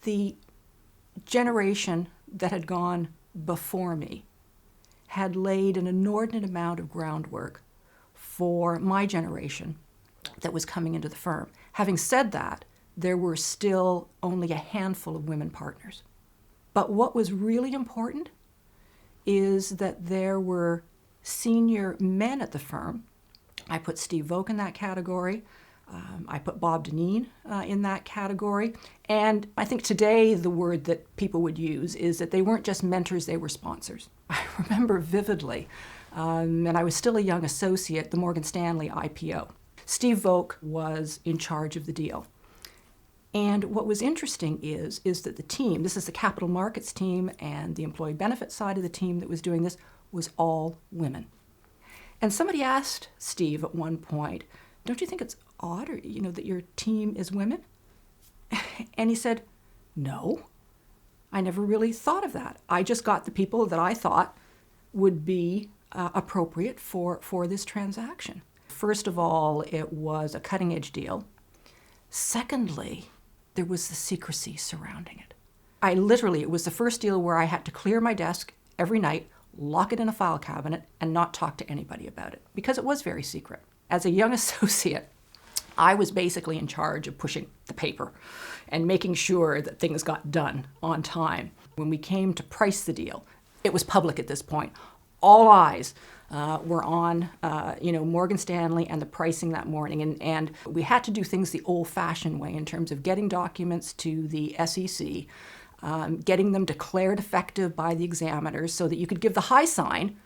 the generation that had gone before me had laid an inordinate amount of groundwork for my generation that was coming into the firm. Having said that, there were still only a handful of women partners. But what was really important is that there were senior men at the firm. I put Steve Voke in that category. I put Bob Deneen in that category. And I think today the word that people would use is that they weren't just mentors, they were sponsors. I remember vividly, and I was still a young associate, the Morgan Stanley IPO. Steve Voke was in charge of the deal. And what was interesting is that the team, this is the capital markets team and the employee benefit side of the team that was doing this, was all women. And somebody asked Steve at one point, don't you think it's odd, or, that your team is women? And he said, no, I never really thought of that. I just got the people that I thought would be appropriate for this transaction. First of all, it was a cutting edge deal. Secondly, there was the secrecy surrounding it. It was the first deal where I had to clear my desk every night, lock it in a file cabinet, and not talk to anybody about it, because it was very secret. As a young associate, I was basically in charge of pushing the paper and making sure that things got done on time. When we came to price the deal, it was public at this point. All eyes were on Morgan Stanley and the pricing that morning. And we had to do things the old-fashioned way in terms of getting documents to the SEC, getting them declared effective by the examiners so that you could give the high sign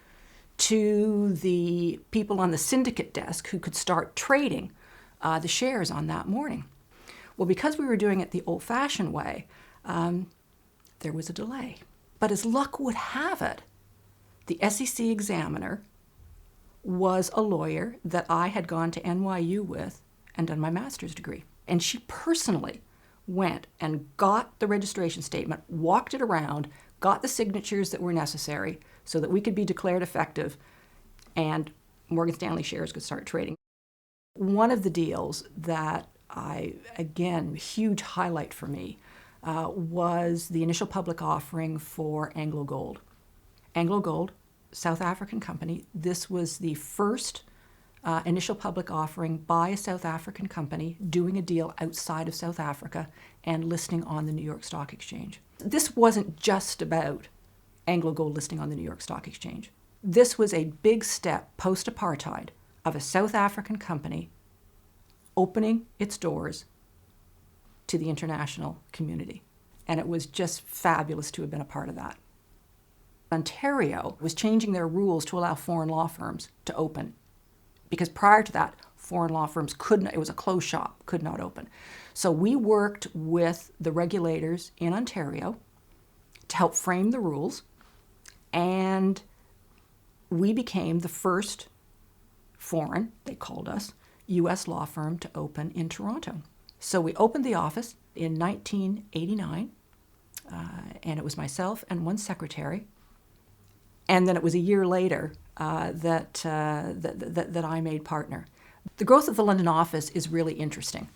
to the people on the syndicate desk who could start trading the shares on that morning. Well, because we were doing it the old-fashioned way, there was a delay. But as luck would have it, the SEC examiner was a lawyer that I had gone to NYU with and done my master's degree. And she personally went and got the registration statement, walked it around, got the signatures that were necessary so that we could be declared effective and Morgan Stanley shares could start trading. One of the deals that huge highlight for me, was the initial public offering for Anglo Gold. Anglo Gold, South African company. This was the first initial public offering by a South African company doing a deal outside of South Africa and listing on the New York Stock Exchange. This wasn't just about Anglo Gold listing on the New York Stock Exchange. This was a big step post-apartheid of a South African company opening its doors to the international community. And it was just fabulous to have been a part of that. Ontario was changing their rules to allow foreign law firms to open, because prior to that, foreign law firms it was a closed shop, could not open. So we worked with the regulators in Ontario to help frame the rules, and we became the first foreign, they called us, U.S. law firm to open in Toronto. So we opened the office in 1989, and it was myself and one secretary. And then it was a year later that I made partner. The growth of the London office is really interesting.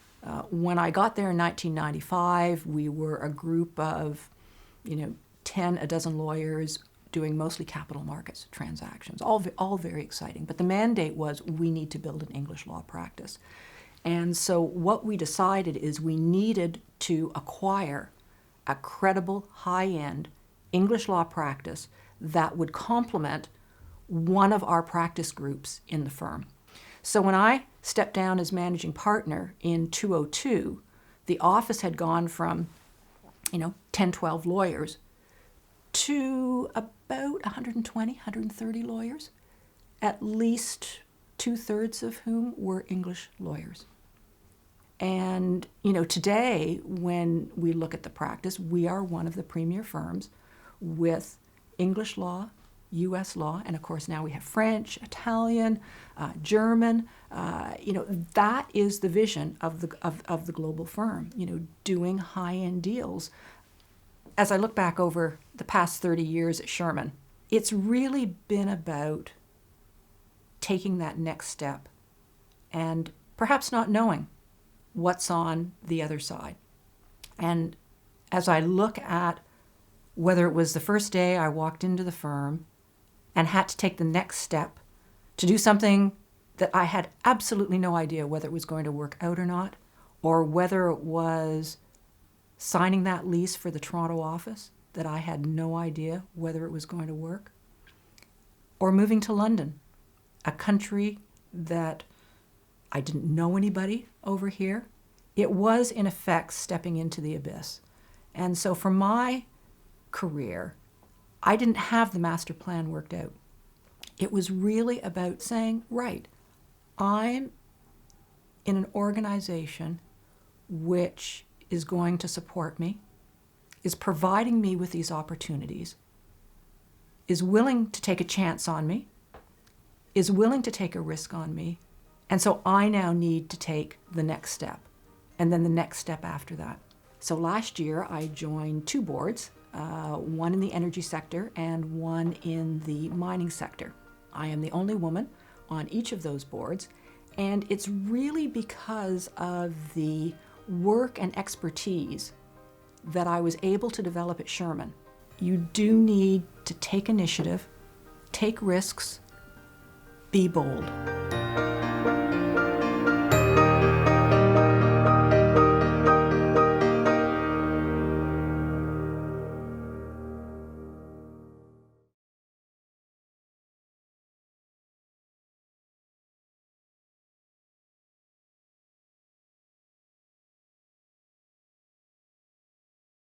When I got there in 1995, we were a group of, 10, a dozen lawyers doing mostly capital markets transactions, all very exciting. But the mandate was we need to build an English law practice. And so what we decided is we needed to acquire a credible, high-end English law practice that would complement one of our practice groups in the firm. So when I stepped down as managing partner in 2002, the office had gone from, 10, 12 lawyers to about 120, 130 lawyers, at least 2/3 of whom were English lawyers. And, today, when we look at the practice, we are one of the premier firms with English law, U.S. law, and of course now we have French, Italian, German. That is the vision of the global firm, doing high-end deals. As I look back over the past 30 years at Shearman, it's really been about taking that next step and perhaps not knowing what's on the other side. And as I look at whether it was the first day I walked into the firm and had to take the next step to do something that I had absolutely no idea whether it was going to work out or not, or whether it was signing that lease for the Toronto office that I had no idea whether it was going to work, or moving to London, a country that I didn't know anybody over here. It was, in effect, stepping into the abyss. And so for my career, I didn't have the master plan worked out. It was really about saying, right, I'm in an organization which is going to support me, is providing me with these opportunities, is willing to take a chance on me, is willing to take a risk on me, and so I now need to take the next step, and then the next step after that. So last year I joined 2 boards, one in the energy sector and one in the mining sector. I am the only woman on each of those boards, and it's really because of the work and expertise that I was able to develop at Shearman. You do need to take initiative, take risks, be bold.